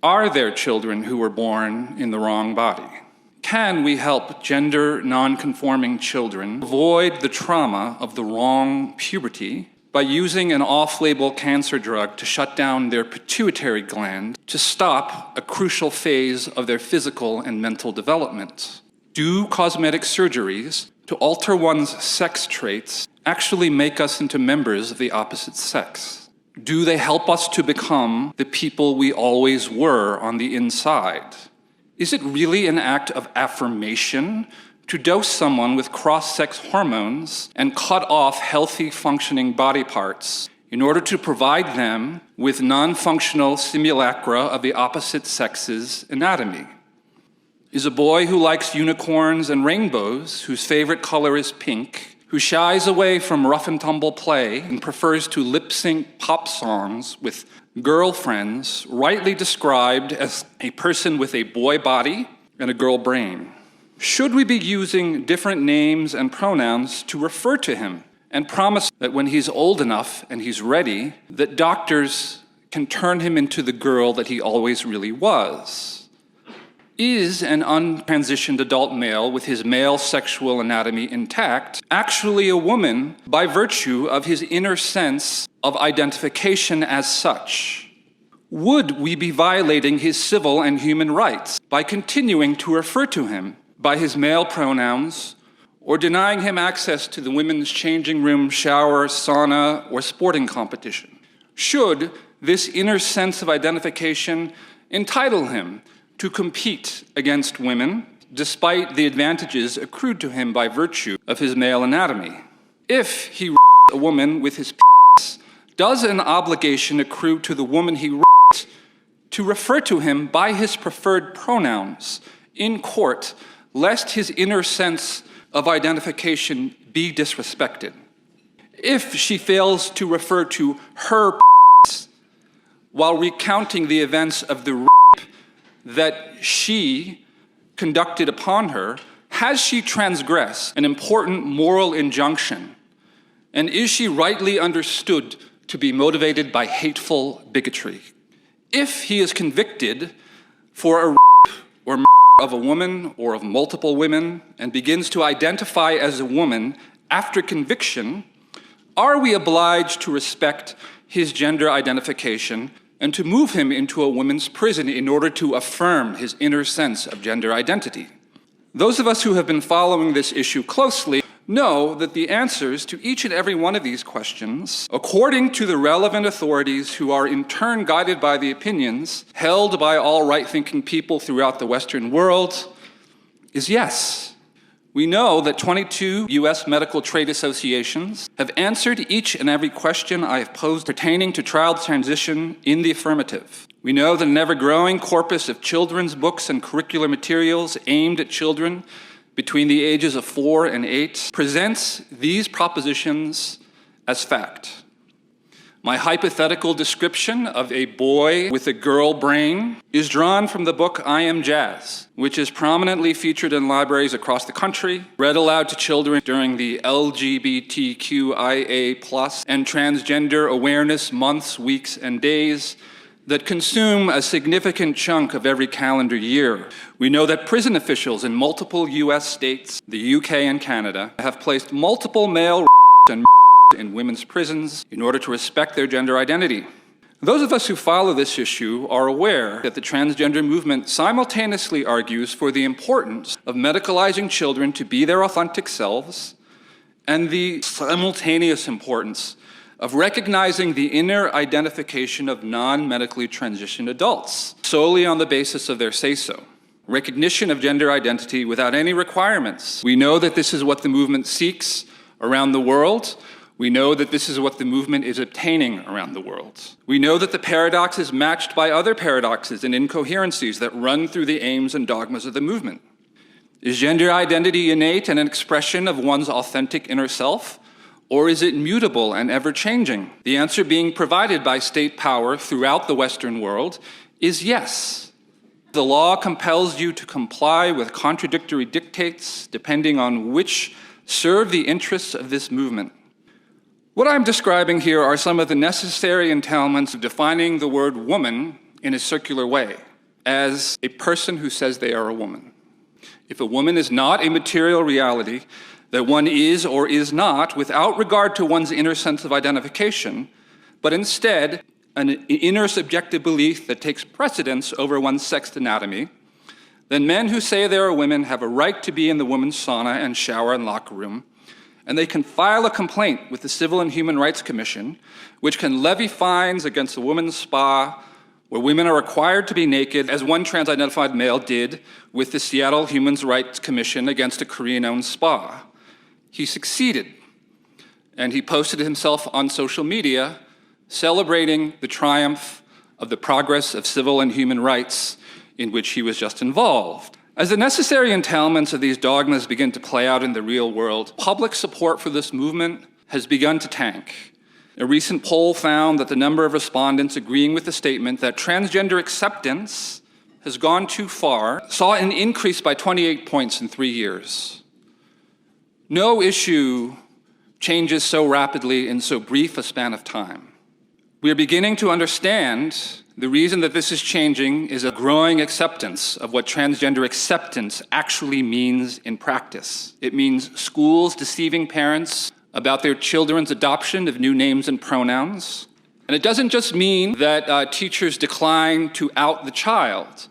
Are there children who were born in the wrong body? Can we help gender non-conforming children avoid the trauma of the wrong puberty by using an off-label cancer drug to shut down their pituitary gland to stop a crucial phase of their physical and mental development? Do cosmetic surgeries to alter one's sex traits actually make us into members of the opposite sex? Do they help us to become the people we always were on the inside? Is it really an act of affirmation to dose someone with cross-sex hormones and cut off healthy functioning body parts in order to provide them with non-functional simulacra of the opposite sex's anatomy? Is a boy who likes unicorns and rainbows, whose favorite color is pink, who shies away from rough and tumble play and prefers to lip-sync pop songs with girlfriends, rightly described as a person with a boy body and a girl brain? Should we be using different names and pronouns to refer to him and promise that when he's old enough and he's ready, that doctors can turn him into the girl that he always really was? Is an untransitioned adult male with his male sexual anatomy intact actually a woman by virtue of his inner sense of identification as such? Would we be violating his civil and human rights by continuing to refer to him by his male pronouns or denying him access to the women's changing room, shower, sauna, or sporting competition? Should this inner sense of identification entitle him to compete against women, despite the advantages accrued to him by virtue of his male anatomy? If he a woman with his penis, does an obligation accrue to the woman he to refer to him by his preferred pronouns in court, lest his inner sense of identification be disrespected? If she fails to refer to her penis while recounting the events of the that she conducted upon her, has she transgressed an important moral injunction? And is she rightly understood to be motivated by hateful bigotry? If he is convicted for a rape or murder of a woman or of multiple women and begins to identify as a woman after conviction, are we obliged to respect his gender identification and to move him into a women's prison in order to affirm his inner sense of gender identity? Those of us who have been following this issue closely know that the answers to each and every one of these questions, according to the relevant authorities who are in turn guided by the opinions held by all right-thinking people throughout the Western world, is yes. We know that 22 U.S. medical trade associations have answered each and every question I have posed pertaining to child transition in the affirmative. We know that an ever-growing corpus of children's books and curricular materials aimed at children between the ages of 4 and 8 presents these propositions as fact. My hypothetical description of a boy with a girl brain is drawn from the book I Am Jazz, which is prominently featured in libraries across the country, read aloud to children during the LGBTQIA+ and transgender awareness months, weeks, and days that consume a significant chunk of every calendar year. We know that prison officials in multiple US states, the UK and Canada, have placed multiple male and in women's prisons in order to respect their gender identity. Those of us who follow this issue are aware that the transgender movement simultaneously argues for the importance of medicalizing children to be their authentic selves and the simultaneous importance of recognizing the inner identification of non-medically transitioned adults solely on the basis of their say-so. Recognition of gender identity without any requirements. We know that this is what the movement seeks around the world. We know that this is what the movement is obtaining around the world. We know that the paradox is matched by other paradoxes and incoherencies that run through the aims and dogmas of the movement. Is gender identity innate and an expression of one's authentic inner self, or is it mutable and ever-changing? The answer being provided by state power throughout the Western world is yes. The law compels you to comply with contradictory dictates depending on which serve the interests of this movement. What I'm describing here are some of the necessary entailments of defining the word woman in a circular way. as a person who says they are a woman. If a woman is not a material reality that one is or is not without regard to one's inner sense of identification, but instead an inner subjective belief that takes precedence over one's sex anatomy, then men who say they are women have a right to be in the women's sauna and shower and locker room, and they can file a complaint with the Civil and Human Rights Commission, which can levy fines against a women's spa where women are required to be naked, as one trans-identified male did with the Seattle Human Rights Commission against a Korean-owned spa. He succeeded, and he posted himself on social media celebrating the triumph of the progress of civil and human rights in which he was just involved. As the necessary entailments of these dogmas begin to play out in the real world, public support for this movement has begun to tank. A recent poll found that the number of respondents agreeing with the statement that transgender acceptance has gone too far saw an increase by 28 points in 3 years. No issue changes so rapidly in so brief a span of time. We are beginning to understand the reason that this is changing is a growing acceptance of what transgender acceptance actually means in practice. It means schools deceiving parents about their children's adoption of new names and pronouns. And it doesn't just mean that teachers decline to out the child.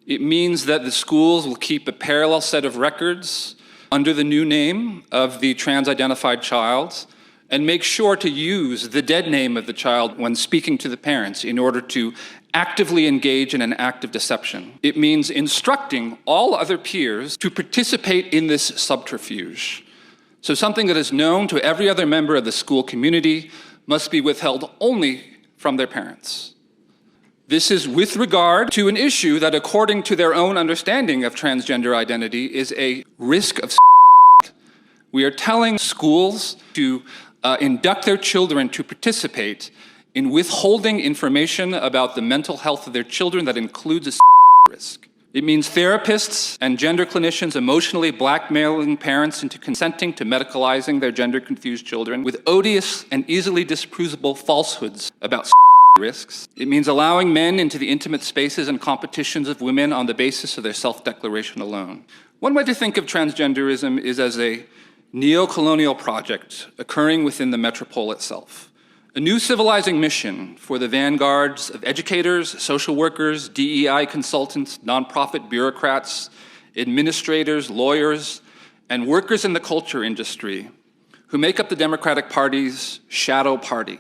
It means that the schools will keep a parallel set of records under the new name of the trans-identified child and make sure to use the dead name of the child when speaking to the parents in order to actively engage in an act of deception. It means instructing all other peers to participate in this subterfuge. So something that is known to every other member of the school community must be withheld only from their parents. This is with regard to an issue that, according to their own understanding of transgender identity, is a risk of. We are telling schools to induct their children to participate in withholding information about the mental health of their children that includes a risk. It means therapists and gender clinicians emotionally blackmailing parents into consenting to medicalizing their gender-confused children with odious and easily disprovable falsehoods about risks. It means allowing men into the intimate spaces and competitions of women on the basis of their self-declaration alone. One way to think of transgenderism is as a neo-colonial project occurring within the metropole itself. A new civilizing mission for the vanguards of educators, social workers, DEI consultants, nonprofit bureaucrats, administrators, lawyers, and workers in the culture industry who make up the Democratic Party's shadow party.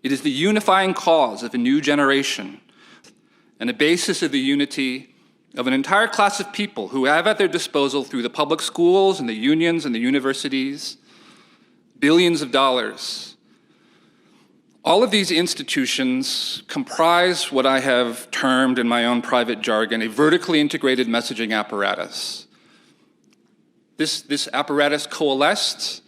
It is the unifying cause of a new generation and a basis of the unity of an entire class of people who have at their disposal, through the public schools and the unions and the universities, billions of dollars. All of these institutions comprise what I have termed in my own private jargon a vertically integrated messaging apparatus. This apparatus coalesced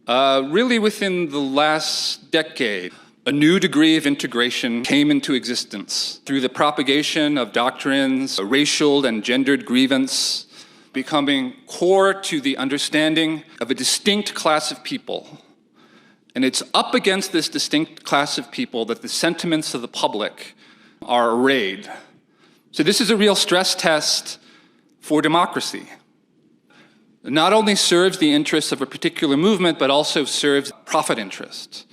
really within the last decade. A new degree of integration came into existence through the propagation of doctrines, racial and gendered grievance, becoming core to the understanding of a distinct class of people. And it's up against this distinct class of people that the sentiments of the public are arrayed. So this is a real stress test for democracy. It not only serves the interests of a particular movement, but also serves profit interests.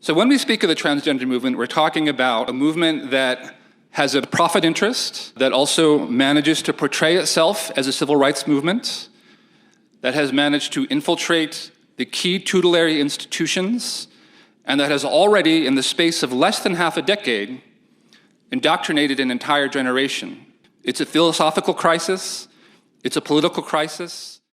So when we speak of the transgender movement, we're talking about a movement that has a profit interest, that also manages to portray itself as a civil rights movement, that has managed to infiltrate the key tutelary institutions, and that has already, in the space of less than half a decade, indoctrinated an entire generation. It's a philosophical crisis, it's a political crisis,